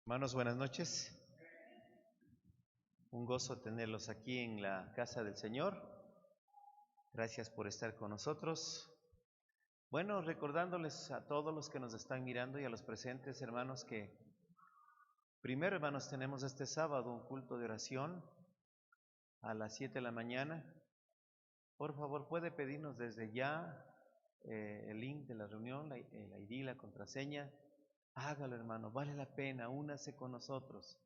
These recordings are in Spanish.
Hermanos, buenas noches. Un gozo tenerlos aquí en la casa del Señor. Gracias por estar con nosotros. Bueno, recordándoles a todos los que nos están mirando y a los presentes, hermanos, que primero, hermanos, tenemos este sábado un culto de oración a las 7 de la mañana. Por favor, puede pedirnos desde ya el link de la reunión, el ID, la contraseña. Hágalo, hermano, vale la pena, únase con nosotros.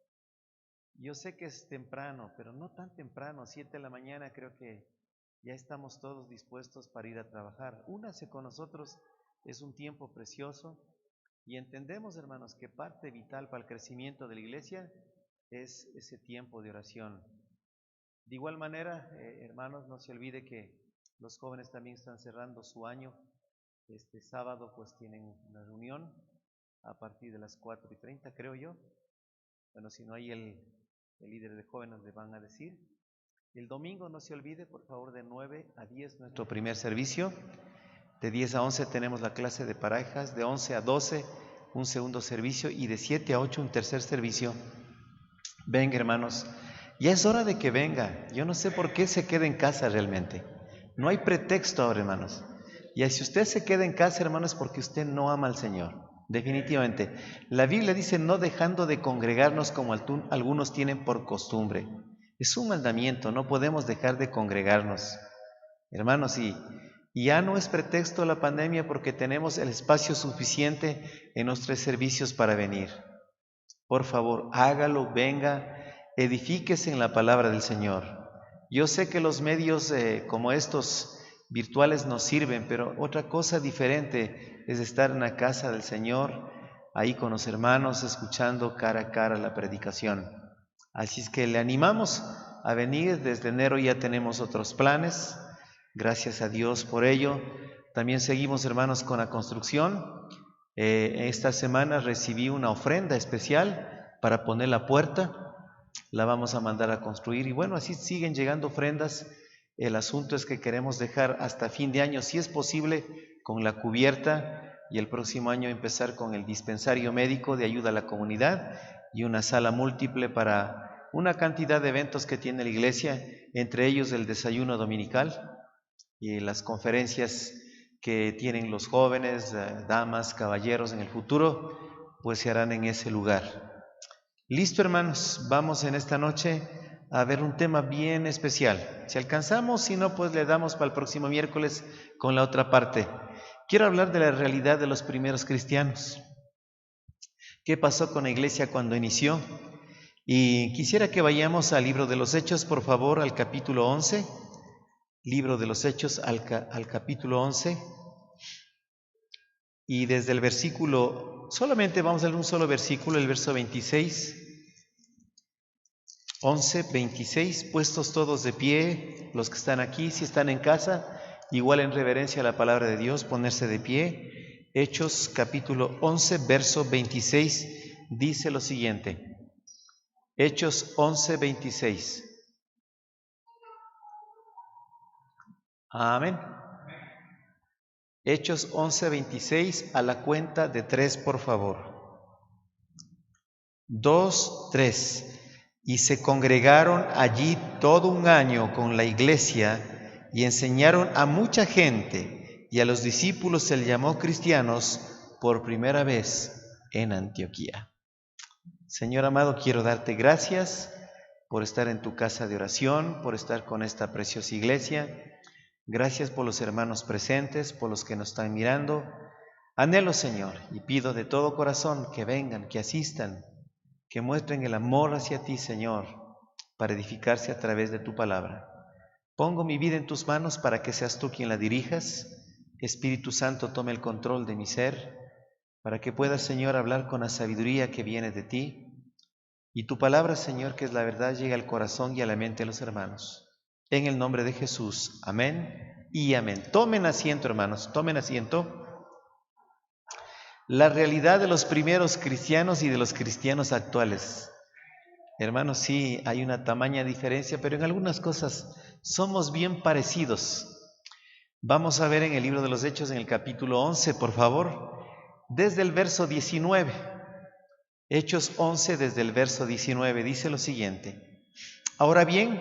Yo sé que es temprano, pero no tan temprano, 7 de la mañana, creo que ya estamos todos dispuestos para ir a trabajar. Únase con nosotros, es un tiempo precioso y entendemos, hermanos, que parte vital para el crecimiento de la iglesia es ese tiempo de oración. De igual manera, hermanos, no se olvide que los jóvenes también están cerrando su año. Este sábado pues tienen una reunión a partir de las 4:30, creo yo. Bueno, si no hay el líder de jóvenes le van a decir. El domingo no se olvide, por favor, de 9 a 10 nuestro primer servicio. De 10 a 11 tenemos la clase de parejas, de 11 a 12 un segundo servicio y de 7 a 8 un tercer servicio. Venga, hermanos, ya es hora de que venga. Yo no sé por qué se queda en casa realmente. No hay pretexto ahora, hermanos. Y si usted se queda en casa, hermanos, es porque usted no ama al Señor. Definitivamente. La Biblia dice no dejando de congregarnos como algunos tienen por costumbre. Es un mandamiento, no podemos dejar de congregarnos. Hermanos, y ya no es pretexto la pandemia porque tenemos el espacio suficiente en nuestros servicios para venir. Por favor, hágalo, venga, edifíquese en la palabra del Señor. Yo sé que los medios como estos virtuales nos sirven, pero otra cosa diferente es estar en la casa del Señor, ahí con los hermanos, escuchando cara a cara la predicación. Así es que le animamos a venir. Desde enero ya tenemos otros planes, gracias a Dios por ello. También seguimos, hermanos, con la construcción. Esta semana recibí una ofrenda especial para poner la puerta, la vamos a mandar a construir y bueno, así siguen llegando ofrendas. El asunto es que queremos dejar hasta fin de año, si es posible, con la cubierta y el próximo año empezar con el dispensario médico de ayuda a la comunidad y una sala múltiple para una cantidad de eventos que tiene la iglesia, entre ellos el desayuno dominical y las conferencias que tienen los jóvenes, damas, caballeros en el futuro, pues se harán en ese lugar. Listo, hermanos, vamos en esta noche a ver un tema bien especial. Si alcanzamos, si no, pues le damos para el próximo miércoles con la otra parte. Quiero hablar de la realidad de los primeros cristianos. ¿Qué pasó con la iglesia cuando inició? Y quisiera que vayamos al libro de los Hechos, por favor, al capítulo 11. Libro de los Hechos al capítulo 11. Y desde el versículo, solamente vamos a leer un solo versículo, el verso 26. 11, 26, puestos todos de pie, los que están aquí, si están en casa, igual en reverencia a la palabra de Dios, ponerse de pie. Hechos capítulo 11, verso 26, dice lo siguiente. Hechos 11, 26. Amén. Hechos 11, 26, a la cuenta de 3, por favor. 2, 3. Y se congregaron allí todo un año con la iglesia y enseñaron a mucha gente, y a los discípulos se les llamó cristianos por primera vez en Antioquía. Señor amado, quiero darte gracias por estar en tu casa de oración, por estar con esta preciosa iglesia. Gracias por los hermanos presentes, por los que nos están mirando. Anhelo, Señor, y pido de todo corazón que vengan, que asistan, que muestren el amor hacia ti, Señor, para edificarse a través de tu palabra. Pongo mi vida en tus manos para que seas tú quien la dirijas. Espíritu Santo, tome el control de mi ser, para que puedas, Señor, hablar con la sabiduría que viene de ti. Y tu palabra, Señor, que es la verdad, llegue al corazón y a la mente de los hermanos. En el nombre de Jesús, amén y amén. Tomen asiento, hermanos, tomen asiento. La realidad de los primeros cristianos y de los cristianos actuales. Hermanos, sí, hay una tamaña diferencia, pero en algunas cosas somos bien parecidos. Vamos a ver en el libro de los Hechos, en el capítulo 11, por favor, desde el verso 19. Hechos 11 desde el verso 19 dice lo siguiente: Ahora bien,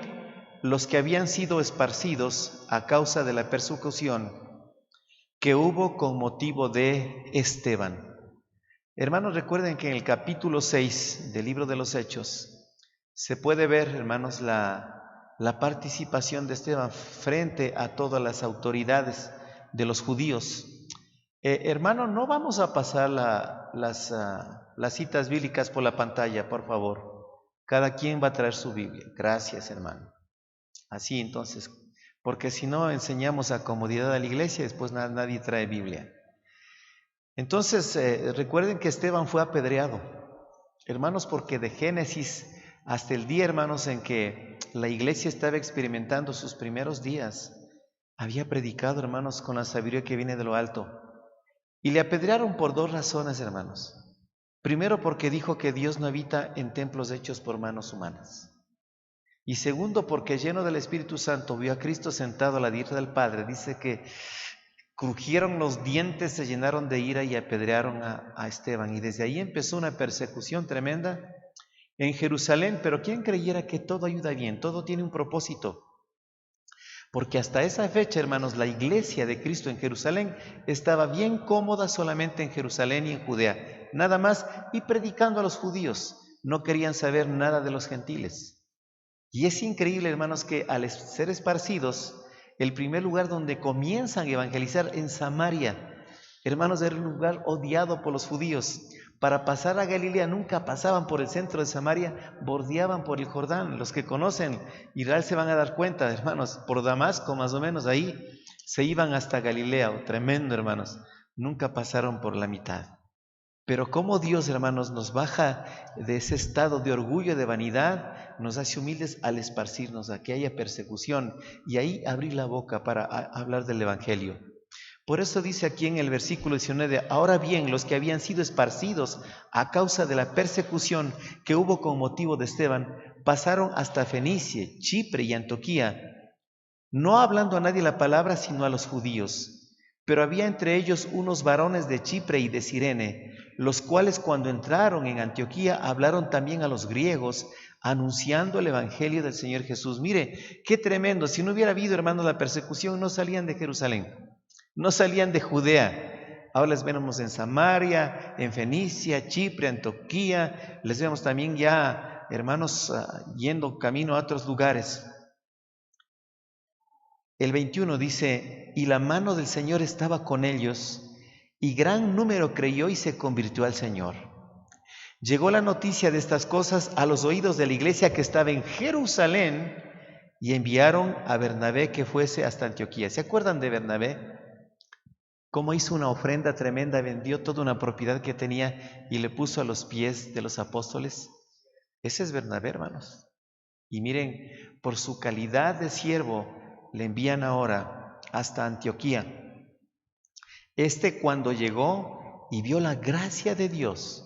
los que habían sido esparcidos a causa de la persecución que hubo con motivo de Esteban. Hermanos, recuerden que en el capítulo 6 del libro de los Hechos se puede ver, hermanos, la participación de Esteban frente a todas las autoridades de los judíos. Hermano, no vamos a pasar las citas bíblicas por la pantalla, por favor. Cada quien va a traer su Biblia. Gracias, hermano. Así entonces, porque si no enseñamos a comodidad a la iglesia, después nadie trae Biblia. Entonces, recuerden que Esteban fue apedreado, hermanos, porque de Génesis hasta el día, hermanos, en que la iglesia estaba experimentando sus primeros días, había predicado, hermanos, con la sabiduría que viene de lo alto. Y le apedrearon por dos razones, hermanos. Primero, porque dijo que Dios no habita en templos hechos por manos humanas. Y segundo, porque lleno del Espíritu Santo vio a Cristo sentado a la diestra del Padre. Dice que crujieron los dientes, se llenaron de ira y apedrearon a Esteban. Y desde ahí empezó una persecución tremenda en Jerusalén. Pero ¿quién creyera que todo ayuda bien? Todo tiene un propósito. Porque hasta esa fecha, hermanos, la iglesia de Cristo en Jerusalén estaba bien cómoda solamente en Jerusalén y en Judea, nada más, y predicando a los judíos. No querían saber nada de los gentiles. Y es increíble, hermanos, que al ser esparcidos, el primer lugar donde comienzan a evangelizar en Samaria, hermanos, era un lugar odiado por los judíos. Para pasar a Galilea nunca pasaban por el centro de Samaria, bordeaban por el Jordán. Los que conocen Israel se van a dar cuenta, hermanos, por Damasco más o menos, ahí se iban hasta Galilea. Tremendo, hermanos, nunca pasaron por la mitad. Pero como Dios, hermanos, nos baja de ese estado de orgullo, de vanidad, nos hace humildes al esparcirnos, a que haya persecución, y ahí abrir la boca para hablar del Evangelio. Por eso dice aquí en el versículo 19, ahora bien, los que habían sido esparcidos a causa de la persecución que hubo con motivo de Esteban, pasaron hasta Fenicia, Chipre y Antioquía, no hablando a nadie la palabra, sino a los judíos. Pero había entre ellos unos varones de Chipre y de Cirene, los cuales cuando entraron en Antioquía hablaron también a los griegos, anunciando el evangelio del Señor Jesús. Mire, qué tremendo. Si no hubiera habido, hermanos, la persecución, no salían de Jerusalén, no salían de Judea. Ahora les vemos en Samaria, en Fenicia, Chipre, Antioquía. Les vemos también ya, hermanos, yendo camino a otros lugares. El 21 dice, y la mano del Señor estaba con ellos, y gran número creyó y se convirtió al Señor. Llegó la noticia de estas cosas a los oídos de la iglesia que estaba en Jerusalén, y enviaron a Bernabé que fuese hasta Antioquía. ¿Se acuerdan de Bernabé? Cómo hizo una ofrenda tremenda, vendió toda una propiedad que tenía y le puso a los pies de los apóstoles. Ese es Bernabé, hermanos. Y miren, por su calidad de siervo, le envían ahora hasta Antioquía. Cuando llegó y vio la gracia de Dios,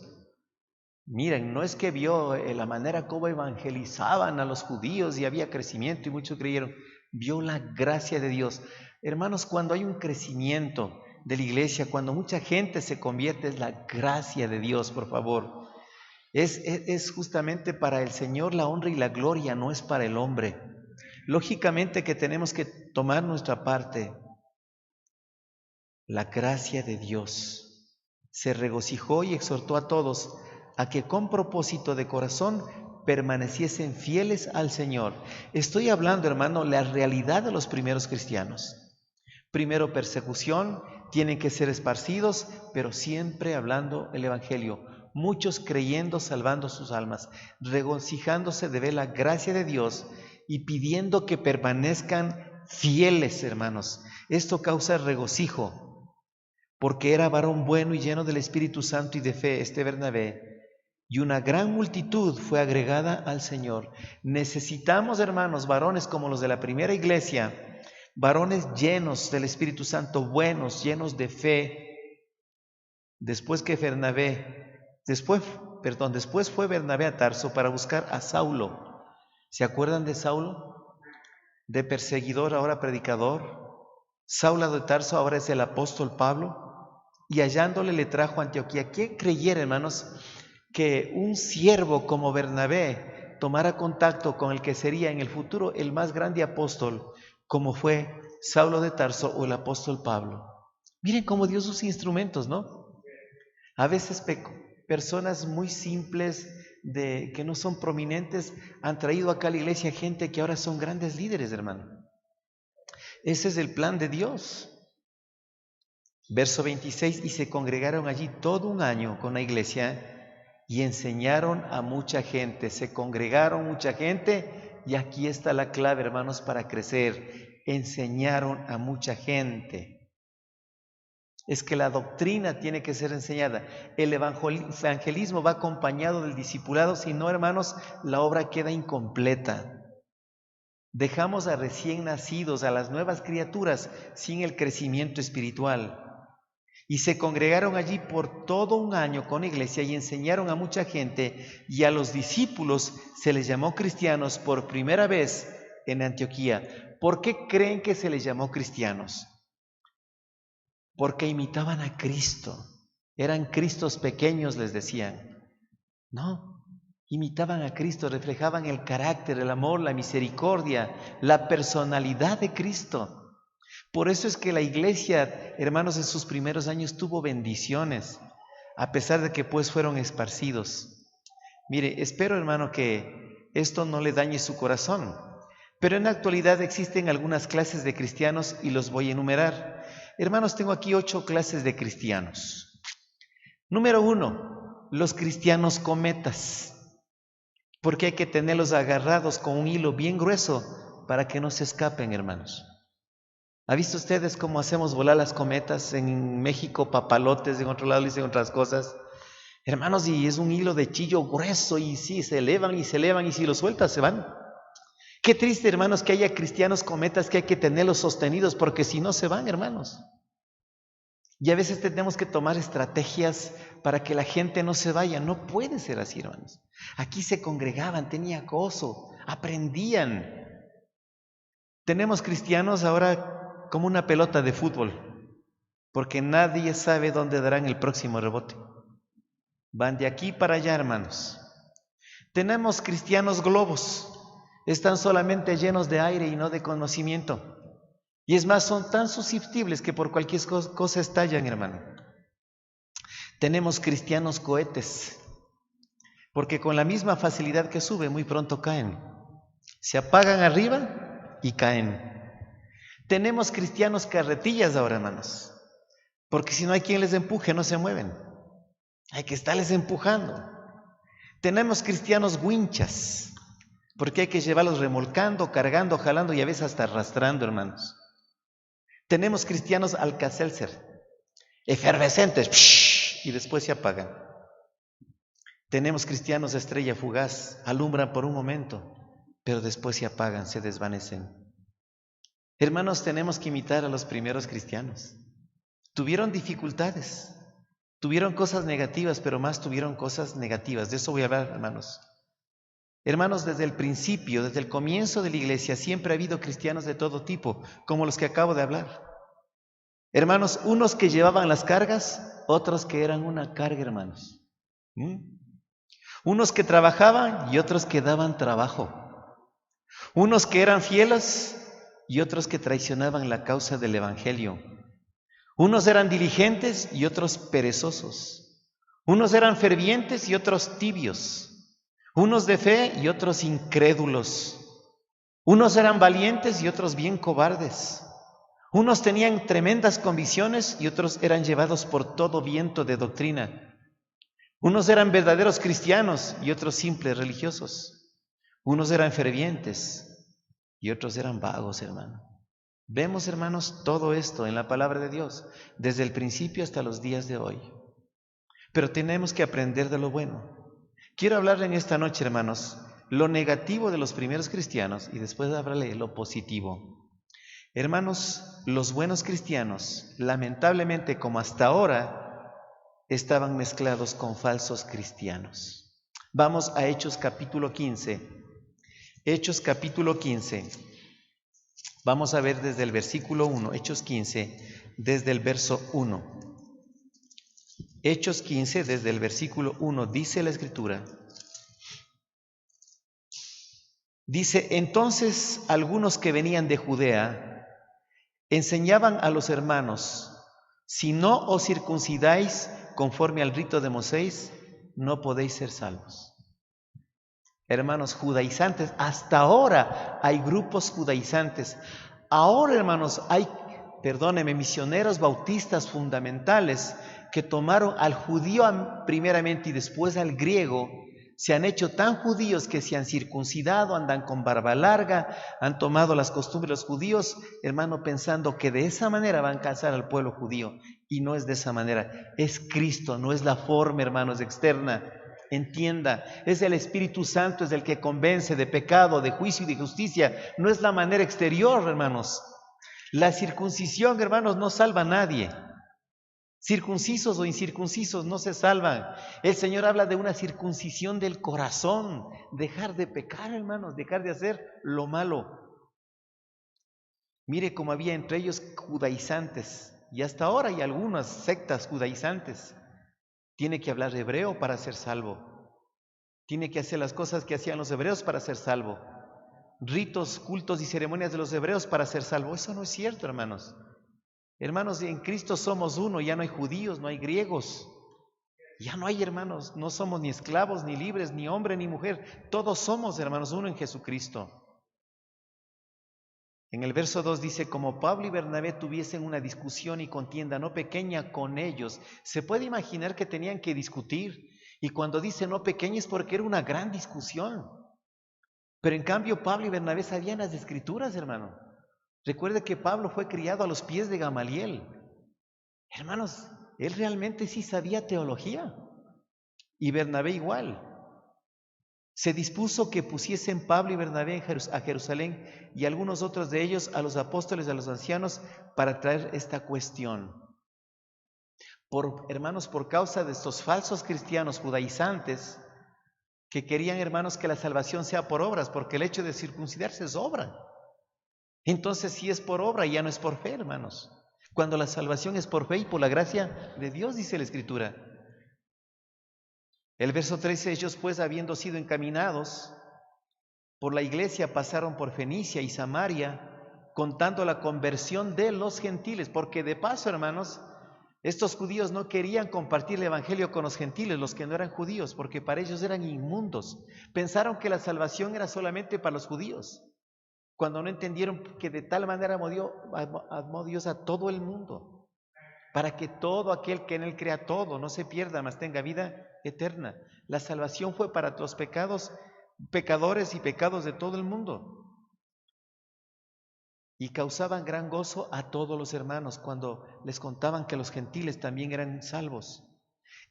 miren, no es que vio la manera como evangelizaban a los judíos y había crecimiento y muchos creyeron, vio la gracia de Dios. Hermanos, cuando hay un crecimiento de la iglesia, cuando mucha gente se convierte, es la gracia de Dios, por favor. Es justamente para el Señor la honra y la gloria, no es para el hombre. Lógicamente que tenemos que tomar nuestra parte. La gracia de Dios se regocijó y exhortó a todos a que con propósito de corazón permaneciesen fieles al Señor. Estoy hablando, hermano, la realidad de los primeros cristianos. Primero persecución, tienen que ser esparcidos, pero siempre hablando el Evangelio. Muchos creyendo, salvando sus almas, regocijándose de ver la gracia de Dios y pidiendo que permanezcan fieles, hermanos. Esto causa regocijo, porque era varón bueno y lleno del Espíritu Santo y de fe, Bernabé, y una gran multitud fue agregada al Señor. Necesitamos, hermanos, varones como los de la primera iglesia, varones llenos del Espíritu Santo, buenos, llenos de fe. Después fue Bernabé a Tarso para buscar a Saulo. ¿Se acuerdan de Saulo? De perseguidor, ahora predicador. Saulo de Tarso ahora es el apóstol Pablo. Y hallándole le trajo a Antioquía. ¿Qué creyera, hermanos? que un siervo como Bernabé tomara contacto con el que sería en el futuro el más grande apóstol, como fue Saulo de Tarso o el apóstol Pablo. Miren cómo Dios usa instrumentos, ¿no? A veces personas muy simples, que no son prominentes, han traído acá a la iglesia gente que ahora son grandes líderes, hermano. Ese es el plan de Dios. Verso 26, y se congregaron allí todo un año con la iglesia y enseñaron a mucha gente. Se congregaron mucha gente y aquí está la clave, hermanos, para crecer. Enseñaron a mucha gente. Es que la doctrina tiene que ser enseñada. El evangelismo va acompañado del discipulado, si no, hermanos, la obra queda incompleta. Dejamos a recién nacidos, a las nuevas criaturas, sin el crecimiento espiritual. Y se congregaron allí por todo un año con la iglesia y enseñaron a mucha gente, y a los discípulos se les llamó cristianos por primera vez en Antioquía. ¿Por qué creen que se les llamó cristianos? Porque imitaban a Cristo. Eran Cristos pequeños, les decían. No, imitaban a Cristo, reflejaban el carácter, el amor, la misericordia, la personalidad de Cristo. Por eso es que la iglesia, hermanos, en sus primeros años tuvo bendiciones, a pesar de que pues fueron esparcidos. Mire, espero, hermano, que esto no le dañe su corazón, pero en la actualidad existen algunas clases de cristianos y los voy a enumerar. Hermanos, tengo aquí 8 clases de cristianos. Número 1, los cristianos cometas, porque hay que tenerlos agarrados con un hilo bien grueso para que no se escapen, hermanos. ¿Ha visto ustedes cómo hacemos volar las cometas? En México, papalotes, en otro lado dicen otras cosas. Hermanos, y es un hilo de chillo grueso y sí, se elevan y si lo sueltas se van. Qué triste, hermanos, que haya cristianos cometas que hay que tenerlos sostenidos, porque si no se van, hermanos. Y a veces tenemos que tomar estrategias para que la gente no se vaya. No puede ser así, hermanos. Aquí se congregaban, tenían gozo, aprendían. Tenemos cristianos ahora como una pelota de fútbol, porque nadie sabe dónde darán el próximo rebote. Van de aquí para allá, hermanos. Tenemos cristianos globos, están solamente llenos de aire y no de conocimiento. Y es más, son tan susceptibles que por cualquier cosa estallan, hermano. Tenemos cristianos cohetes, porque con la misma facilidad que suben, muy pronto caen. Se apagan arriba y caen. Tenemos cristianos carretillas ahora, hermanos, porque si no hay quien les empuje, no se mueven. Hay que estarles empujando. Tenemos cristianos winchas, porque hay que llevarlos remolcando, cargando, jalando y a veces hasta arrastrando, hermanos. Tenemos cristianos Alka-Seltzer, efervescentes, y después se apagan. Tenemos cristianos estrella fugaz, alumbran por un momento, pero después se apagan, se desvanecen. Hermanos, tenemos que imitar a los primeros cristianos. Tuvieron dificultades, tuvieron cosas negativas, pero más tuvieron cosas negativas. De eso voy a hablar, hermanos. Hermanos, desde el principio, desde el comienzo de la iglesia, siempre ha habido cristianos de todo tipo, como los que acabo de hablar. Hermanos, unos que llevaban las cargas, otros que eran una carga, hermanos. Unos que trabajaban y otros que daban trabajo. Unos que eran fieles y otros que traicionaban la causa del evangelio. Unos eran diligentes y otros perezosos. Unos eran fervientes y otros tibios. Unos de fe y otros incrédulos. Unos eran valientes y otros bien cobardes. Unos tenían tremendas convicciones y otros eran llevados por todo viento de doctrina. Unos eran verdaderos cristianos y otros simples religiosos. Unos eran fervientes y otros eran vagos, hermano. Vemos, hermanos, todo esto en la palabra de Dios, desde el principio hasta los días de hoy. Pero tenemos que aprender de lo bueno. Quiero hablar en esta noche, hermanos, lo negativo de los primeros cristianos y después hablarle lo positivo. Hermanos, los buenos cristianos, lamentablemente como hasta ahora, estaban mezclados con falsos cristianos. Vamos a Hechos capítulo 15. Hechos capítulo 15. Vamos a ver desde el versículo 1, Hechos 15, desde el verso 1. Hechos 15, desde el versículo 1, dice la Escritura. Dice, entonces algunos que venían de Judea enseñaban a los hermanos, si no os circuncidáis conforme al rito de Moisés, no podéis ser salvos. Hermanos judaizantes, hasta ahora hay grupos judaizantes. Ahora, hermanos, hay, perdónenme, misioneros bautistas fundamentales que tomaron al judío primeramente y después al griego. Se han hecho tan judíos que se han circuncidado, andan con barba larga, han tomado las costumbres de los judíos, hermano, pensando que de esa manera van a alcanzar al pueblo judío. Y no es de esa manera. Es Cristo, no es la forma, hermanos, externa. Entienda, es el Espíritu Santo, es el que convence de pecado, de juicio y de justicia. No es la manera exterior, hermanos. La circuncisión, hermanos, no salva a nadie. Circuncisos o incircuncisos no se salvan. El Señor habla de una circuncisión del corazón. Dejar de pecar, hermanos, dejar de hacer lo malo. Mire cómo había entre ellos judaizantes. Y hasta ahora hay algunas sectas judaizantes. Tiene que hablar hebreo para ser salvo. Tiene que hacer las cosas que hacían los hebreos para ser salvo. Ritos, cultos y ceremonias de los hebreos para ser salvo. Eso no es cierto, hermanos. Hermanos, en Cristo somos uno, ya no hay judíos, no hay griegos. Ya no hay, hermanos, no somos ni esclavos, ni libres, ni hombre, ni mujer. Todos somos, hermanos, uno en Jesucristo. En el verso 2 dice, como Pablo y Bernabé tuviesen una discusión y contienda no pequeña con ellos. Se puede imaginar que tenían que discutir. Y cuando dice no pequeña es porque era una gran discusión. Pero en cambio Pablo y Bernabé sabían las Escrituras, hermano. Recuerde que Pablo fue criado a los pies de Gamaliel. Hermanos, él realmente sí sabía teología. Y Bernabé igual. Se dispuso que pusiesen Pablo y Bernabé a Jerusalén y algunos otros de ellos a los apóstoles y a los ancianos para traer esta cuestión. Hermanos, por causa de estos falsos cristianos judaizantes que querían, hermanos, que la salvación sea por obras, porque el hecho de circuncidarse es obra. Entonces, si es por obra, ya no es por fe, hermanos. Cuando la salvación es por fe y por la gracia de Dios, dice la Escritura. El verso 13, ellos pues, habiendo sido encaminados por la iglesia, pasaron por Fenicia y Samaria, contando la conversión de los gentiles, porque de paso, hermanos, estos judíos no querían compartir el evangelio con los gentiles, los que no eran judíos, porque para ellos eran inmundos. Pensaron que la salvación era solamente para los judíos, cuando no entendieron que de tal manera amó Dios a todo el mundo, para que todo aquel que en él crea todo no se pierda, mas tenga vida eterna. La salvación fue para los pecadores y pecados de todo el mundo. Y causaban gran gozo a todos los hermanos cuando les contaban que los gentiles también eran salvos.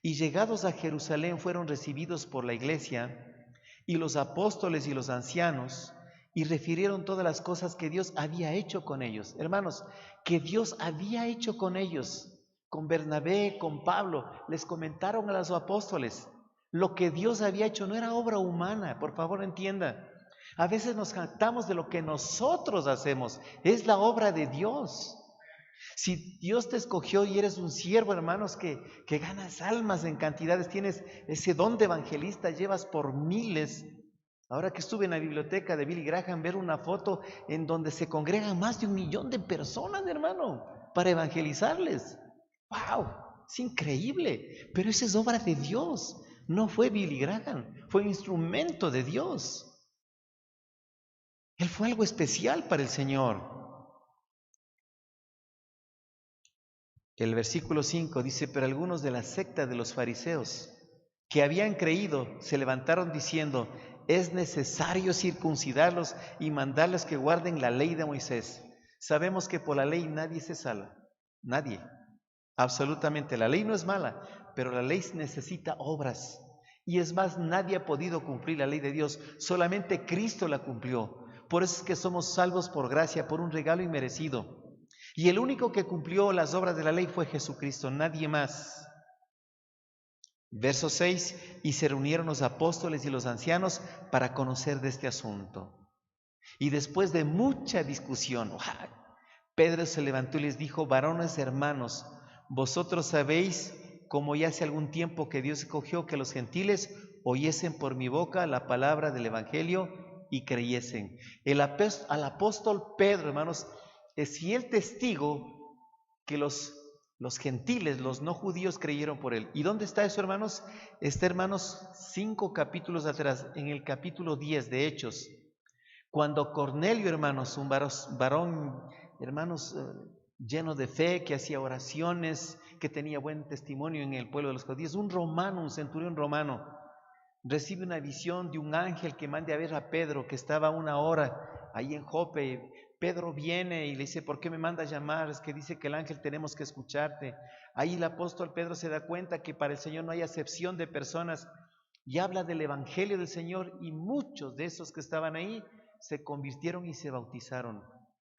Y llegados a Jerusalén fueron recibidos por la iglesia y los apóstoles y los ancianos, y refirieron todas las cosas que Dios había hecho con ellos. Hermanos, que Dios había hecho con ellos, con Bernabé, con Pablo. Les comentaron a los apóstoles. Lo que Dios había hecho no era obra humana, por favor entienda. A veces nos jactamos de lo que nosotros hacemos, es la obra de Dios. Si Dios te escogió y eres un siervo, hermanos, que ganas almas en cantidades, tienes ese don de evangelista, llevas por miles. Ahora que estuve en la biblioteca de Billy Graham, ver una foto en donde se congregan más de 1 millón de personas, hermano, para evangelizarles. ¡Wow! Es increíble, pero esa es obra de Dios. No fue Billy Graham, fue un instrumento de Dios. Él fue algo especial para el Señor. El versículo 5 dice, pero algunos de la secta de los fariseos que habían creído se levantaron diciendo, es necesario circuncidarlos y mandarles que guarden la ley de Moisés. Sabemos que por la ley nadie se salva, nadie, absolutamente. La ley no es mala, pero la ley necesita obras. Y es más, nadie ha podido cumplir la ley de Dios, solamente Cristo la cumplió. Por eso es que somos salvos por gracia, por un regalo inmerecido. Y el único que cumplió las obras de la ley fue Jesucristo, nadie más. Verso 6, y se reunieron los apóstoles y los ancianos para conocer de este asunto. Y después de mucha discusión, Pedro se levantó y les dijo, varones hermanos, vosotros sabéis como ya hace algún tiempo que Dios escogió que los gentiles oyesen por mi boca la palabra del Evangelio y creyesen. Al apóstol Pedro, hermanos, es fiel testigo que los gentiles, los no judíos, creyeron por él. ¿Y dónde está eso, hermanos? Está, hermanos, 5 capítulos atrás, en el capítulo 10 de Hechos, cuando Cornelio, hermanos, un varón, hermanos, lleno de fe, que hacía oraciones, que tenía buen testimonio en el pueblo de los judíos, un romano, un centurión romano, recibe una visión de un ángel que mande a ver a Pedro, que estaba 1 hora ahí en Jope. Pedro viene y le dice: ¿por qué me mandas llamar? Es que dice que el ángel tenemos que escucharte. Ahí el apóstol Pedro se da cuenta que para el Señor no hay acepción de personas y habla del Evangelio del Señor, y muchos de esos que estaban ahí se convirtieron y se bautizaron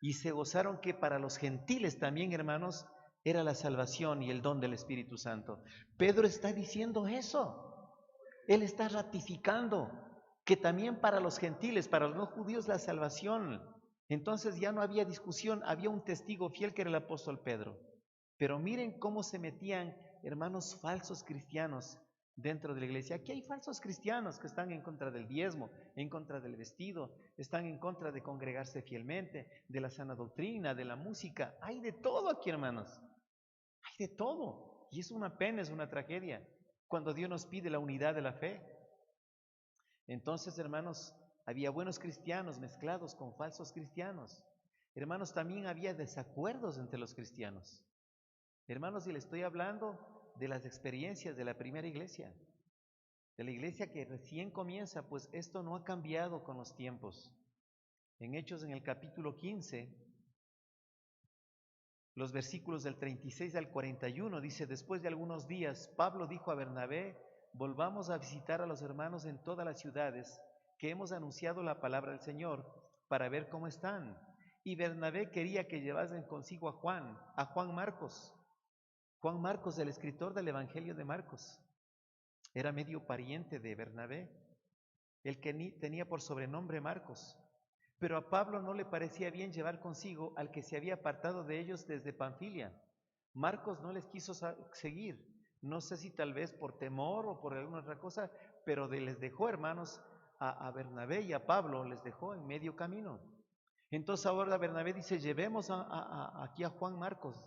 y se gozaron que para los gentiles también, hermanos, era la salvación y el don del Espíritu Santo. Pedro está diciendo eso. Él está ratificando que también para los gentiles, para los no judíos, la salvación. Entonces ya no había discusión, había un testigo fiel que era el apóstol Pedro. Pero miren cómo se metían, hermanos, falsos cristianos dentro de la iglesia. Aquí hay falsos cristianos que están en contra del diezmo, en contra del vestido, están en contra de congregarse fielmente, de la sana doctrina, de la música. Hay de todo aquí, hermanos. Hay de todo. Y es una pena, es una tragedia, cuando Dios nos pide la unidad de la fe. Entonces, hermanos, había buenos cristianos mezclados con falsos cristianos. Hermanos, también había desacuerdos entre los cristianos. Hermanos, y le estoy hablando de las experiencias de la primera iglesia, de la iglesia que recién comienza, pues esto no ha cambiado con los tiempos. En Hechos, en el capítulo 15, los versículos del 36 al 41, dice: después de algunos días, Pablo dijo a Bernabé: volvamos a visitar a los hermanos en todas las ciudades que hemos anunciado la palabra del Señor, para ver cómo están. Y Bernabé quería que llevasen consigo a Juan Marcos. Juan Marcos, el escritor del Evangelio de Marcos, era medio pariente de Bernabé, el que tenía por sobrenombre Marcos. Pero a Pablo no le parecía bien llevar consigo al que se había apartado de ellos desde Panfilia. Marcos no les quiso seguir, no sé si tal vez por temor o por alguna otra cosa, pero les dejó, hermanos, a Bernabé y a Pablo, les dejó en medio camino. Entonces ahora Bernabé dice: llevemos aquí a Juan Marcos.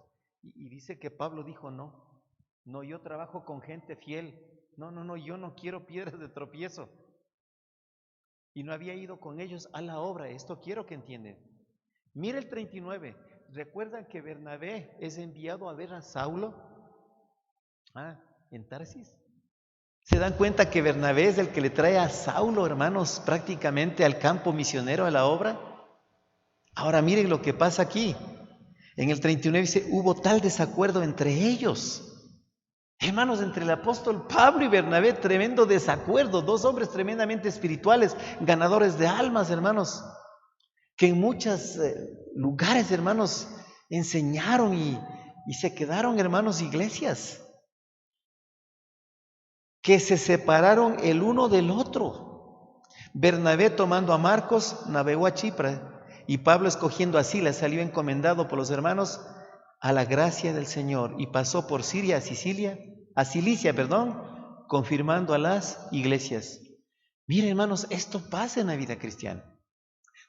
Y dice que Pablo dijo: no, yo trabajo con gente fiel, no, yo no quiero piedras de tropiezo. Y no había ido con ellos a la obra. Esto quiero que entiendan. Mira el 39. ¿Recuerdan que Bernabé es enviado a ver a Saulo? En Tarsis. ¿Se dan cuenta que Bernabé es el que le trae a Saulo, hermanos, prácticamente al campo misionero, a la obra? Ahora miren lo que pasa aquí. En el 39 dice: hubo tal desacuerdo entre ellos. Hermanos, entre el apóstol Pablo y Bernabé, tremendo desacuerdo. Dos hombres tremendamente espirituales, ganadores de almas, hermanos, que en muchos lugares, hermanos, enseñaron y se quedaron, hermanos, iglesias, que se separaron el uno del otro. Bernabé, tomando a Marcos, navegó a Chipre, y Pablo, escogiendo a Silas, salió encomendado por los hermanos a la gracia del Señor, y pasó por Cilicia, confirmando a las iglesias. Miren, hermanos, esto pasa en la vida cristiana.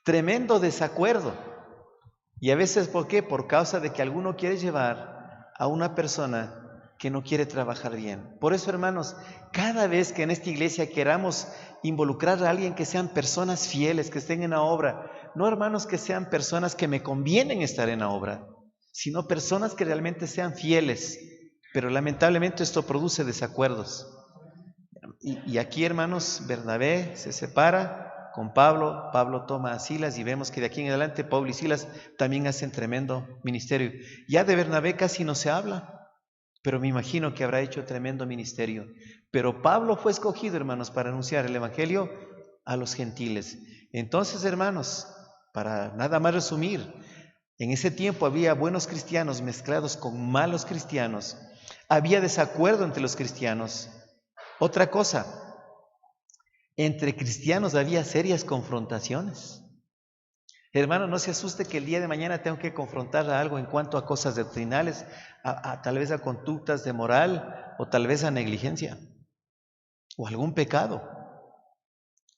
Tremendo desacuerdo. Y a veces, ¿por qué? Por causa de que alguno quiere llevar a una persona que no quiere trabajar bien. Por eso, hermanos, cada vez que en esta iglesia queramos involucrar a alguien, que sean personas fieles, que estén en la obra, no, hermanos, que sean personas que me convienen estar en la obra, sino personas que realmente sean fieles. Pero lamentablemente esto produce desacuerdos. Y aquí, hermanos, Bernabé se separa con Pablo, Pablo toma a Silas, y vemos que de aquí en adelante Pablo y Silas también hacen tremendo ministerio. Ya de Bernabé casi no se habla, pero me imagino que habrá hecho tremendo ministerio. Pero Pablo fue escogido, hermanos, para anunciar el Evangelio a los gentiles. Entonces, hermanos, para nada más resumir, en ese tiempo había buenos cristianos mezclados con malos cristianos. Había desacuerdo entre los cristianos. Otra cosa, entre cristianos había serias confrontaciones. Hermano, no se asuste que el día de mañana tengo que confrontar a algo en cuanto a cosas doctrinales, tal vez a conductas de moral o tal vez a negligencia o algún pecado.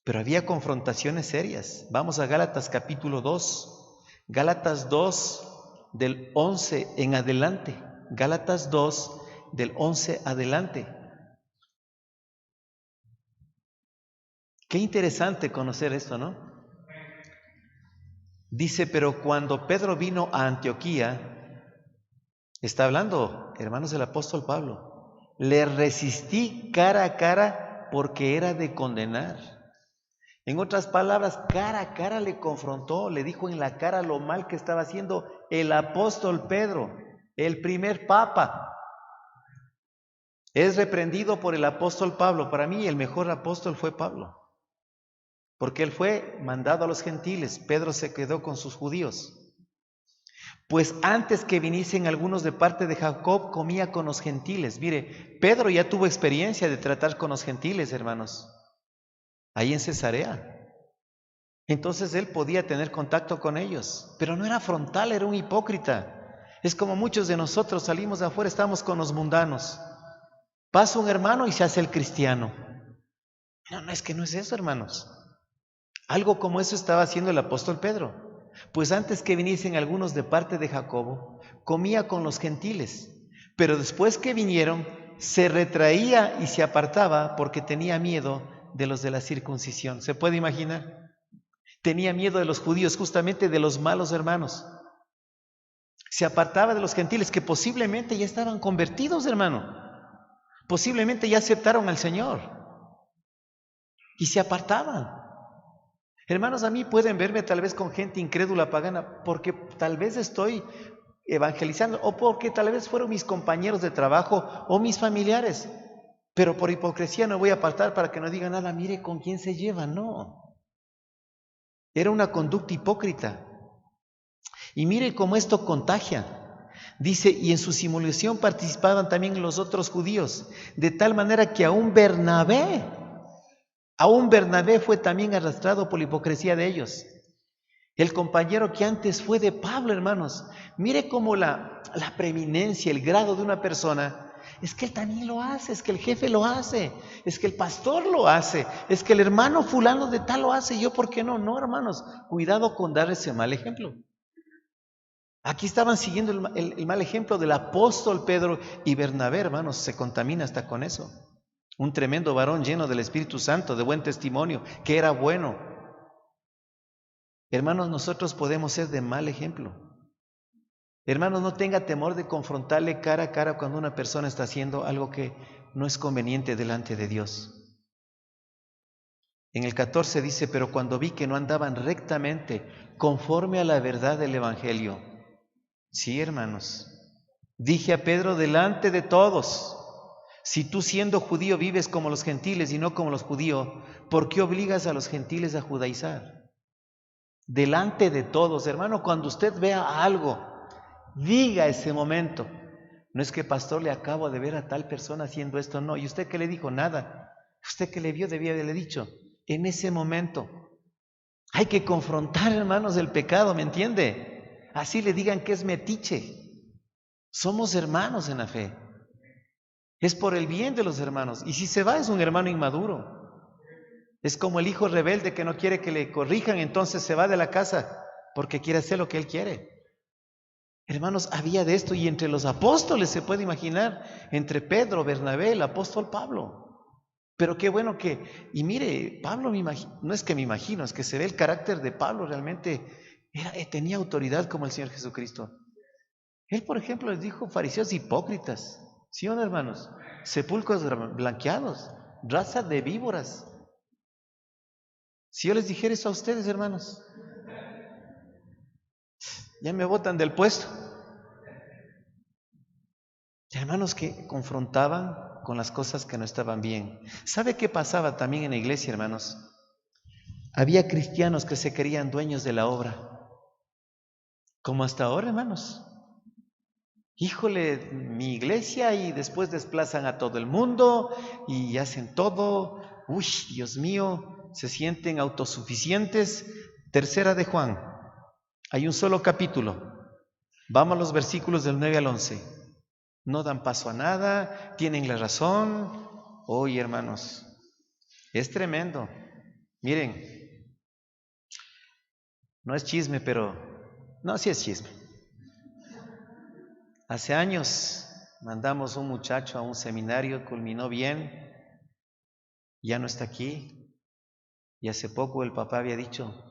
Pero había confrontaciones serias. Vamos a Gálatas capítulo 2. Gálatas 2 del 11 en adelante. Gálatas 2 del 11 adelante. Qué interesante conocer esto, ¿no? Dice, pero cuando Pedro vino a Antioquía, está hablando, hermanos, del apóstol Pablo, le resistí cara a cara porque era de condenar. En otras palabras, cara a cara le confrontó, le dijo en la cara lo mal que estaba haciendo el apóstol Pedro, el primer papa. Es reprendido por el apóstol Pablo. Para mí el mejor apóstol fue Pablo, porque él fue mandado a los gentiles. Pedro se quedó con sus judíos. Pues antes que viniesen algunos de parte de Jacob, comía con los gentiles. Mire, Pedro ya tuvo experiencia de tratar con los gentiles, hermanos, ahí en Cesarea. Entonces él podía tener contacto con ellos, pero no era frontal, era un hipócrita. Es como muchos de nosotros salimos de afuera, estamos con los mundanos. Pasa un hermano y se hace el cristiano. No, es que no es eso, hermanos. Algo como eso estaba haciendo el apóstol Pedro. Pues antes que viniesen algunos de parte de Jacobo, comía con los gentiles. Pero después que vinieron, se retraía y se apartaba porque tenía miedo de los de la circuncisión. ¿Se puede imaginar? Tenía miedo de los judíos, justamente de los malos hermanos. Se apartaba de los gentiles que posiblemente ya estaban convertidos, hermano. Posiblemente ya aceptaron al Señor. Y se apartaban. Hermanos, a mí pueden verme tal vez con gente incrédula, pagana, porque tal vez estoy evangelizando o porque tal vez fueron mis compañeros de trabajo o mis familiares. Pero por hipocresía no voy a apartar para que no digan nada, mire con quién se lleva, no. Era una conducta hipócrita. Y mire cómo esto contagia. Dice, y en su simulación participaban también los otros judíos, de tal manera que aún Bernabé fue también arrastrado por la hipocresía de ellos. El compañero que antes fue de Pablo, hermanos. Mire cómo la preeminencia, el grado de una persona, es que él también lo hace, es que el jefe lo hace, es que el pastor lo hace, es que el hermano fulano de tal lo hace, yo ¿por qué no? No, hermanos, cuidado con dar ese mal ejemplo. Aquí estaban siguiendo el mal ejemplo del apóstol Pedro y Bernabé, hermanos, se contamina hasta con eso. Un tremendo varón lleno del Espíritu Santo, de buen testimonio, que era bueno. Hermanos, nosotros podemos ser de mal ejemplo. Hermanos, no tenga temor de confrontarle cara a cara cuando una persona está haciendo algo que no es conveniente delante de Dios. En el 14 dice, pero cuando vi que no andaban rectamente conforme a la verdad del Evangelio. Sí, hermanos. Dije a Pedro delante de todos, si tú siendo judío vives como los gentiles y no como los judíos, ¿por qué obligas a los gentiles a judaizar? Delante de todos, hermano, cuando usted vea algo, diga ese momento. No es que pastor, le acabo de ver a tal persona haciendo esto, no. ¿Y usted qué le dijo? Nada. Usted que le vio debía haberle dicho. En ese momento hay que confrontar, hermanos, el pecado, ¿me entiende? Así le digan que es metiche. Somos hermanos en la fe. Es por el bien de los hermanos. Y si se va es un hermano inmaduro. Es como el hijo rebelde que no quiere que le corrijan, entonces se va de la casa porque quiere hacer lo que él quiere. Hermanos, había de esto y entre los apóstoles se puede imaginar, entre Pedro, Bernabé, el apóstol Pablo. Pero qué bueno que, y mire, Pablo no es que me imagino, es que se ve el carácter de Pablo, realmente tenía autoridad como el Señor Jesucristo. Él, por ejemplo, les dijo fariseos hipócritas, ¿sí o no, hermanos? Sepulcros blanqueados, raza de víboras. Si yo les dijera eso a ustedes, hermanos, ya me botan del puesto. Hermanos que confrontaban con las cosas que no estaban bien. ¿Sabe qué pasaba también en la iglesia, hermanos? Había cristianos que se creían dueños de la obra. Como hasta ahora, hermanos. Híjole, mi iglesia, y después desplazan a todo el mundo y hacen todo. Uy, Dios mío, se sienten autosuficientes. Tercera de Juan. Hay un solo capítulo. Vamos a los versículos del 9 al 11. No dan paso a nada, tienen la razón. Oye, hermanos, es tremendo. Miren, no es chisme, pero... No, sí es chisme. Hace años mandamos un muchacho a un seminario, culminó bien, ya no está aquí. Y hace poco el papá había dicho,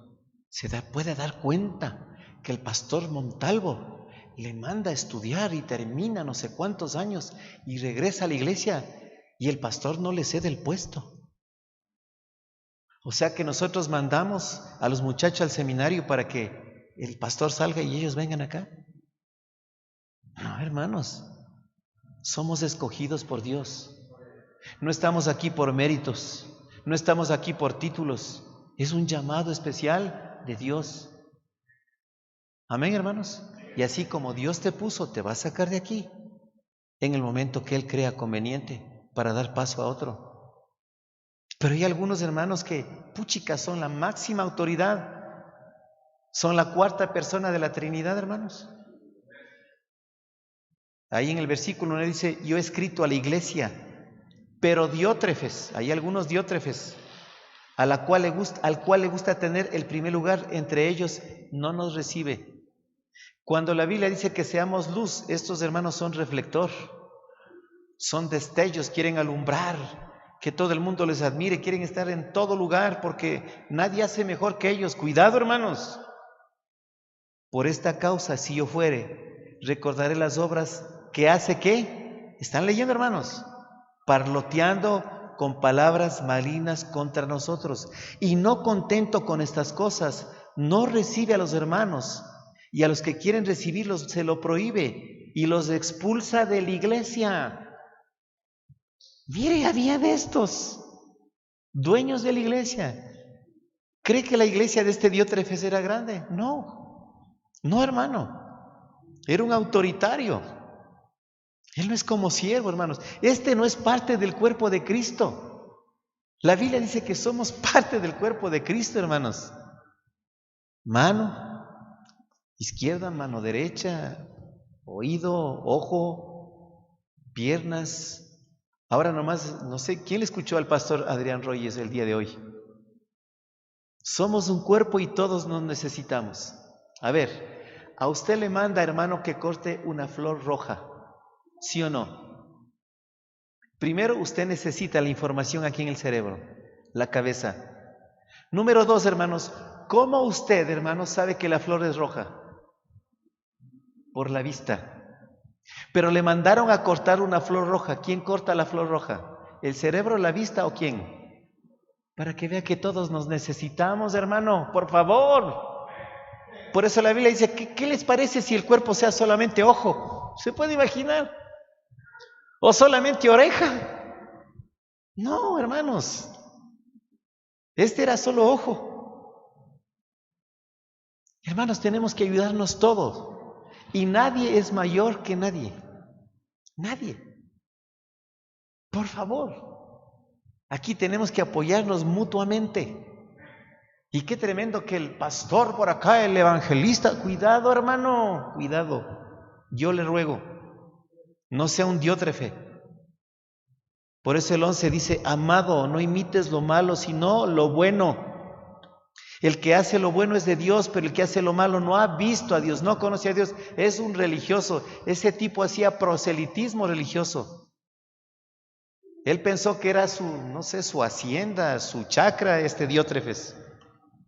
puede dar cuenta que el pastor Montalvo le manda a estudiar y termina no sé cuántos años y regresa a la iglesia y el pastor no le cede el puesto. O sea que nosotros mandamos a los muchachos al seminario para que el pastor salga y ellos vengan acá. No, hermanos, somos escogidos por Dios. No estamos aquí por méritos, no estamos aquí por títulos. Es un llamado especial de Dios. Amén, hermanos. Y así como Dios te puso, te va a sacar de aquí en el momento que Él crea conveniente para dar paso a otro. Pero hay algunos hermanos que, puchica, son la máxima autoridad, son la cuarta persona de la Trinidad, hermanos. Ahí en el versículo 1 dice, yo he escrito a la iglesia, pero Diótrefes, hay algunos Diótrefes, al cual le gusta tener el primer lugar entre ellos, no nos recibe. Cuando la Biblia dice que seamos luz, estos hermanos son reflector, son destellos, quieren alumbrar, que todo el mundo les admire, quieren estar en todo lugar porque nadie hace mejor que ellos. Cuidado, hermanos. Por esta causa, si yo fuere, recordaré las obras que hace ¿qué? ¿Están leyendo, hermanos? Parloteando con palabras malignas contra nosotros. Y no contento con estas cosas, no recibe a los hermanos y a los que quieren recibirlos se lo prohíbe y los expulsa de la iglesia. Mire, había de estos dueños de la iglesia. ¿Cree que la iglesia de este Diótrefes era grande? No, hermano. Era un autoritario. Él no es como siervo, hermanos. Este no es parte del cuerpo de Cristo. La Biblia dice que somos parte del cuerpo de Cristo, hermanos. Mano izquierda, mano derecha, oído, ojo, piernas. Ahora nomás, no sé, ¿quién le escuchó al pastor Adrián Royes el día de hoy? Somos un cuerpo y todos nos necesitamos. A ver, a usted le manda, hermano, que corte una flor roja, ¿sí o no? Primero, usted necesita la información aquí en el cerebro, la cabeza. Número 2, hermanos, ¿cómo usted, hermano, sabe que la flor es roja? Por la vista. Pero le mandaron a cortar una flor roja. ¿Quién corta la flor roja? ¿El cerebro, la vista o quién? Para que vea que todos nos necesitamos, hermano, por favor. Por eso la Biblia dice, ¿qué les parece si el cuerpo sea solamente ojo? ¿Se puede imaginar? ¿O solamente oreja? No, hermanos. Este era solo ojo. Hermanos, tenemos que ayudarnos todos. Y nadie es mayor que nadie. Nadie. Por favor. Aquí tenemos que apoyarnos mutuamente. Y qué tremendo que el pastor por acá, el evangelista, cuidado, hermano, cuidado. Yo le ruego, no sea un diótrefe. Por eso el 11 dice, amado, no imites lo malo, sino lo bueno. El que hace lo bueno es de Dios, pero el que hace lo malo no ha visto a Dios, no conoce a Dios, es un religioso. Ese tipo hacía proselitismo religioso. Él pensó que era su hacienda, su chacra, Diótrefes.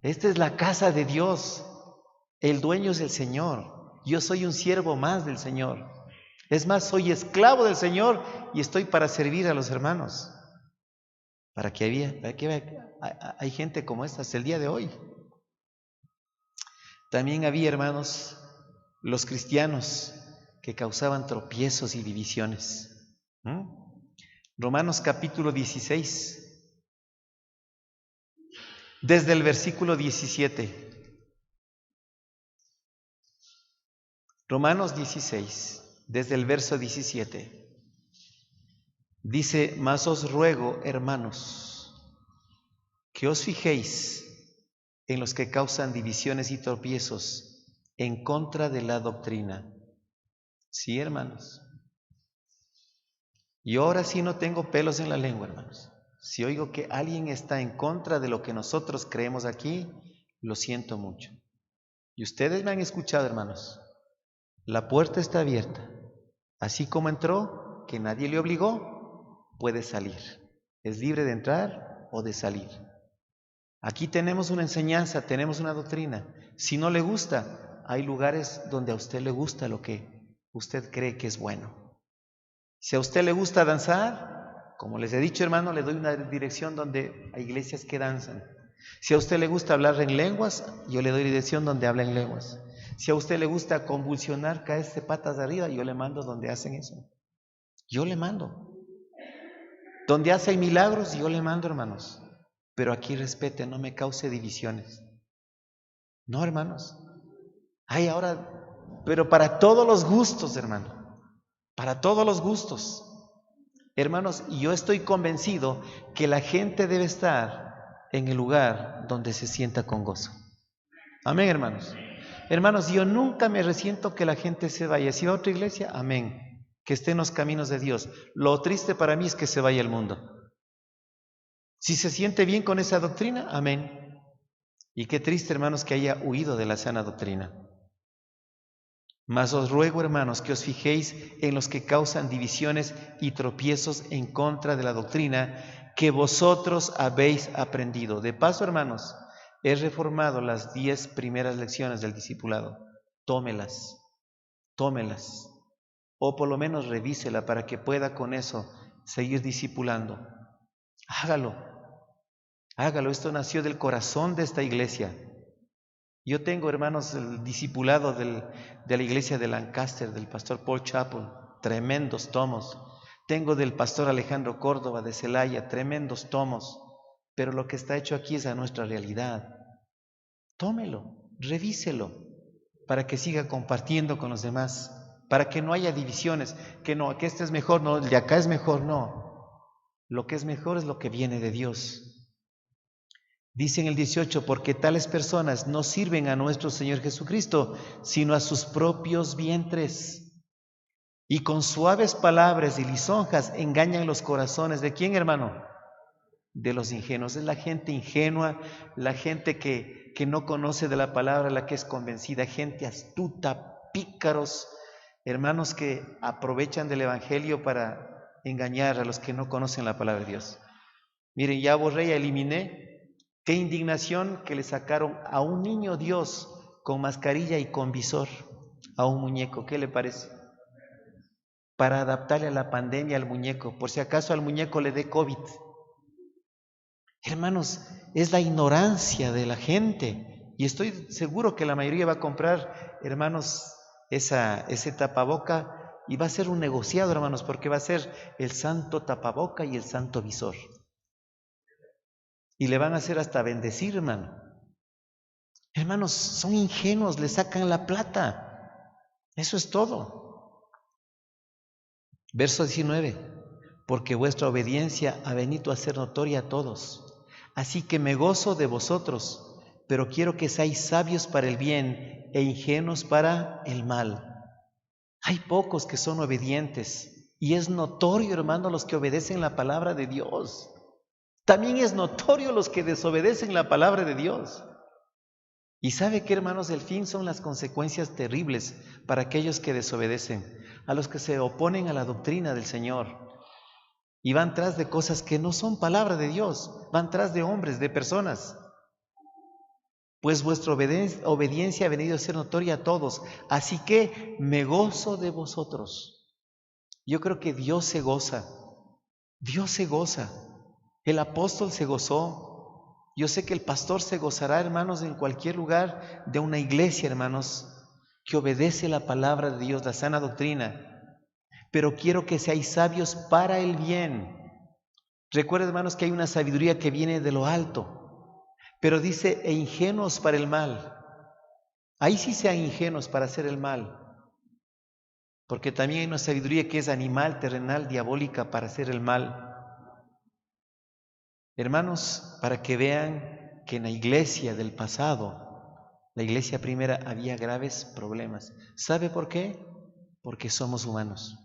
Esta es la casa de Dios. El dueño es el Señor. Yo soy un siervo más del Señor. Es más, soy esclavo del Señor y estoy para servir a los hermanos. Para que hay gente como esta hasta el día de hoy. También había, hermanos, los cristianos que causaban tropiezos y divisiones. Romanos capítulo 16, desde el versículo 17. Romanos 16, desde el verso 17. Dice, mas os ruego, hermanos, que os fijéis en los que causan divisiones y tropiezos en contra de la doctrina. Sí, hermanos. Yo ahora sí no tengo pelos en la lengua, hermanos. Si oigo que alguien está en contra de lo que nosotros creemos aquí, lo siento mucho. Y ustedes me han escuchado, hermanos. La puerta está abierta. Así como entró, que nadie le obligó, puede salir. Es libre de entrar o de salir. Aquí tenemos una enseñanza, tenemos una doctrina. Si no le gusta, hay lugares donde a usted le gusta lo que usted cree que es bueno. Si a usted le gusta danzar, como les he dicho, hermano, le doy una dirección donde hay iglesias que danzan. Si a usted le gusta hablar en lenguas, yo le doy dirección donde habla en lenguas. Si a usted le gusta convulsionar, caerse patas de arriba, yo le mando donde hacen eso. Yo le mando. Donde hacen milagros, yo le mando, hermanos. Pero aquí respete, no me cause divisiones. No, hermanos. Hay ahora, pero para todos los gustos, hermano. Para todos los gustos. Hermanos, yo estoy convencido que la gente debe estar en el lugar donde se sienta con gozo. Amén, hermanos. Hermanos, yo nunca me resiento que la gente se vaya. Si va a otra iglesia, amén. Que esté en los caminos de Dios. Lo triste para mí es que se vaya al mundo. Si se siente bien con esa doctrina, amén. Y qué triste, hermanos, que haya huido de la sana doctrina. Mas os ruego, hermanos, que os fijéis en los que causan divisiones y tropiezos en contra de la doctrina que vosotros habéis aprendido. De paso, hermanos, he reformado las 10 primeras lecciones del discipulado. Tómelas, tómelas. O por lo menos revísela para que pueda con eso seguir discipulando. Hágalo, hágalo. Esto nació del corazón de esta iglesia. Yo tengo, hermanos, el discipulado de la iglesia de Lancaster, del pastor Paul Chappell, tremendos tomos. Tengo del pastor Alejandro Córdoba de Celaya, tremendos tomos. Pero lo que está hecho aquí es a nuestra realidad. Tómelo, revíselo, para que siga compartiendo con los demás, para que no haya divisiones, que no, que este es mejor, no, el de acá es mejor, no. Lo que es mejor es lo que viene de Dios. Dice en el 18, porque tales personas no sirven a nuestro Señor Jesucristo, sino a sus propios vientres. Y con suaves palabras y lisonjas engañan los corazones. ¿De quién, hermano? De los ingenuos. Es la gente ingenua, la gente que no conoce de la palabra, la que es convencida, gente astuta, pícaros, hermanos que aprovechan del Evangelio para engañar a los que no conocen la palabra de Dios. Miren, ya borré, ya eliminé. Qué indignación que le sacaron a un niño Dios con mascarilla y con visor, a un muñeco. ¿Qué le parece? Para adaptarle a la pandemia al muñeco, por si acaso al muñeco le dé COVID. Hermanos, es la ignorancia de la gente. Y estoy seguro que la mayoría va a comprar, hermanos, ese tapaboca y va a ser un negociado, hermanos, porque va a ser el santo tapaboca y el santo visor. Y le van a hacer hasta bendecir, hermano. Hermanos, son ingenuos, le sacan la plata. Eso es todo. Verso 19. Porque vuestra obediencia ha venido a ser notoria a todos. Así que me gozo de vosotros, pero quiero que seáis sabios para el bien e ingenuos para el mal. Hay pocos que son obedientes y es notorio, hermano, los que obedecen la palabra de Dios. También es notorio los que desobedecen la palabra de Dios. Y sabe que, hermanos, el fin son las consecuencias terribles para aquellos que desobedecen, a los que se oponen a la doctrina del Señor y van tras de cosas que no son palabra de Dios, van tras de hombres, de personas. Pues vuestra obediencia ha venido a ser notoria a todos, así que me gozo de vosotros. Yo creo que Dios se goza, Dios se goza. El apóstol se gozó. Yo sé que el pastor se gozará, hermanos, en cualquier lugar de una iglesia, hermanos, que obedece la palabra de Dios, la sana doctrina. Pero quiero que seáis sabios para el bien. Recuerda, hermanos, que hay una sabiduría que viene de lo alto. Pero dice, e ingenuos para el mal. Ahí sí sean ingenuos para hacer el mal. Porque también hay una sabiduría que es animal, terrenal, diabólica para hacer el mal. Hermanos, para que vean que en la iglesia del pasado La iglesia primera había graves problemas. ¿Sabe por qué? Porque somos humanos.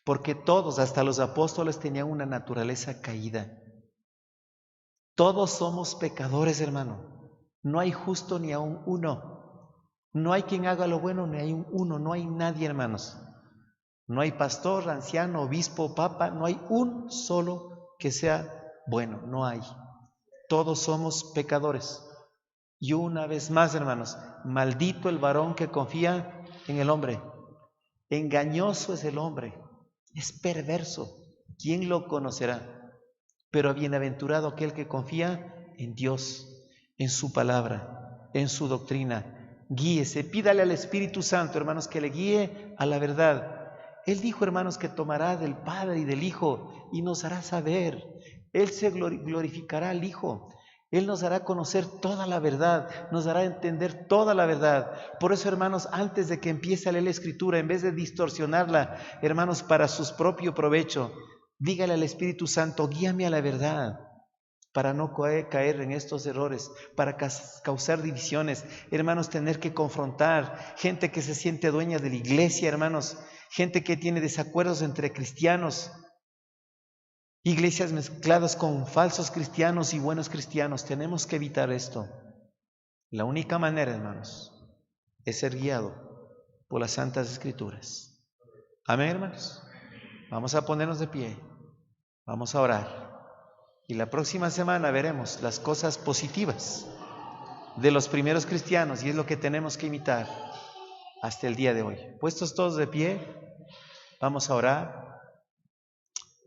Porque todos, hasta los apóstoles, tenían una naturaleza caída. Todos somos pecadores, hermano. No hay justo ni aun uno. No hay quien haga lo bueno, ni hay uno. No hay nadie, hermanos. No hay pastor, anciano, obispo, papa. No hay un solo que sea bueno. No hay. Todos somos pecadores. Y una vez más, hermanos, maldito el varón que confía en el hombre. Engañoso es el hombre. Es perverso. ¿Quién lo conocerá? Pero bienaventurado aquel que confía en Dios, en su palabra, en su doctrina. Guíese, pídale al Espíritu Santo, hermanos, que le guíe a la verdad. Él dijo, hermanos, que tomará del Padre y del Hijo y nos hará saber. Él se glorificará al Hijo. Él nos hará conocer toda la verdad, nos hará entender toda la verdad. Por eso, hermanos, antes de que empiece a leer la Escritura, en vez de distorsionarla, hermanos, para su propio provecho, dígale al Espíritu Santo, guíame a la verdad, para no caer en estos errores, para causar divisiones. Hermanos, tener que confrontar gente que se siente dueña de la iglesia, hermanos, gente que tiene desacuerdos entre cristianos, iglesias mezcladas con falsos cristianos y buenos cristianos. Tenemos que evitar esto. La única manera, hermanos, es ser guiado por las Santas Escrituras. Amén, hermanos. Vamos a ponernos de pie. Vamos a orar. Y la próxima semana veremos las cosas positivas de los primeros cristianos, y es lo que tenemos que imitar hasta el día de hoy. Puestos todos de pie, vamos a orar,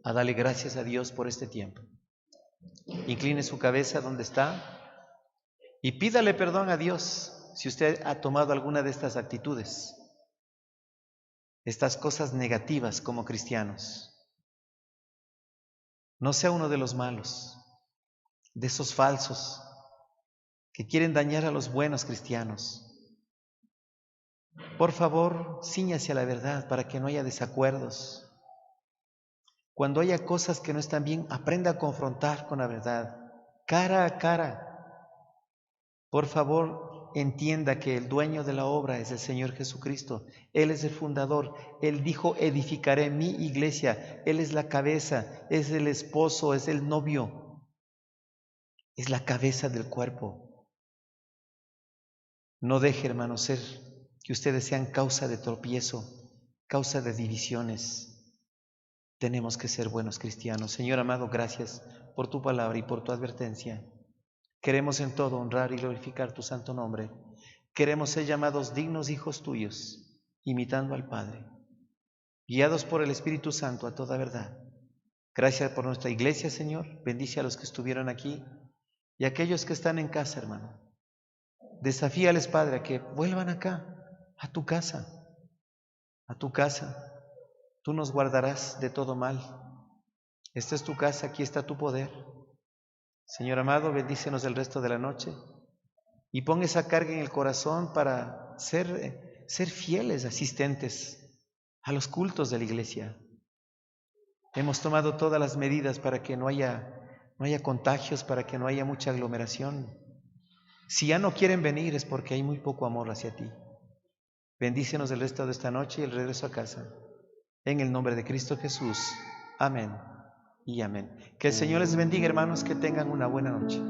a darle gracias a Dios por este tiempo. Incline su cabeza donde está y pídale perdón a Dios si usted ha tomado alguna de estas actitudes, estas cosas negativas como cristianos. No sea uno de los malos, de esos falsos que quieren dañar a los buenos cristianos. Por favor, cíñase a la verdad para que no haya desacuerdos. Cuando haya cosas que no están bien, aprenda a confrontar con la verdad, cara a cara. Por favor, entienda que el dueño de la obra es el Señor Jesucristo. Él es el fundador. Él dijo, edificaré mi iglesia. Él es la cabeza, es el esposo, es el novio. Es la cabeza del cuerpo. No deje, hermano, ser que ustedes sean causa de tropiezo, causa de divisiones. Tenemos que ser buenos cristianos. Señor amado, gracias por tu palabra y por tu advertencia. Queremos en todo honrar y glorificar tu santo nombre. Queremos ser llamados dignos hijos tuyos, imitando al Padre, guiados por el Espíritu Santo a toda verdad. Gracias por nuestra iglesia, Señor. Bendice a los que estuvieron aquí y a aquellos que están en casa, hermano. Desafíales, Padre, a que vuelvan acá, a tu casa, a tu casa. Tú nos guardarás de todo mal. Esta es tu casa, aquí está tu poder. Señor amado, bendícenos el resto de la noche y pon esa carga en el corazón para ser fieles asistentes a los cultos de la iglesia. Hemos tomado todas las medidas para que no haya contagios, para que no haya mucha aglomeración. Si ya no quieren venir es porque hay muy poco amor hacia ti. Bendícenos el resto de esta noche y el regreso a casa. En el nombre de Cristo Jesús. Amén y amén. Que el Señor les bendiga, hermanos, que tengan una buena noche.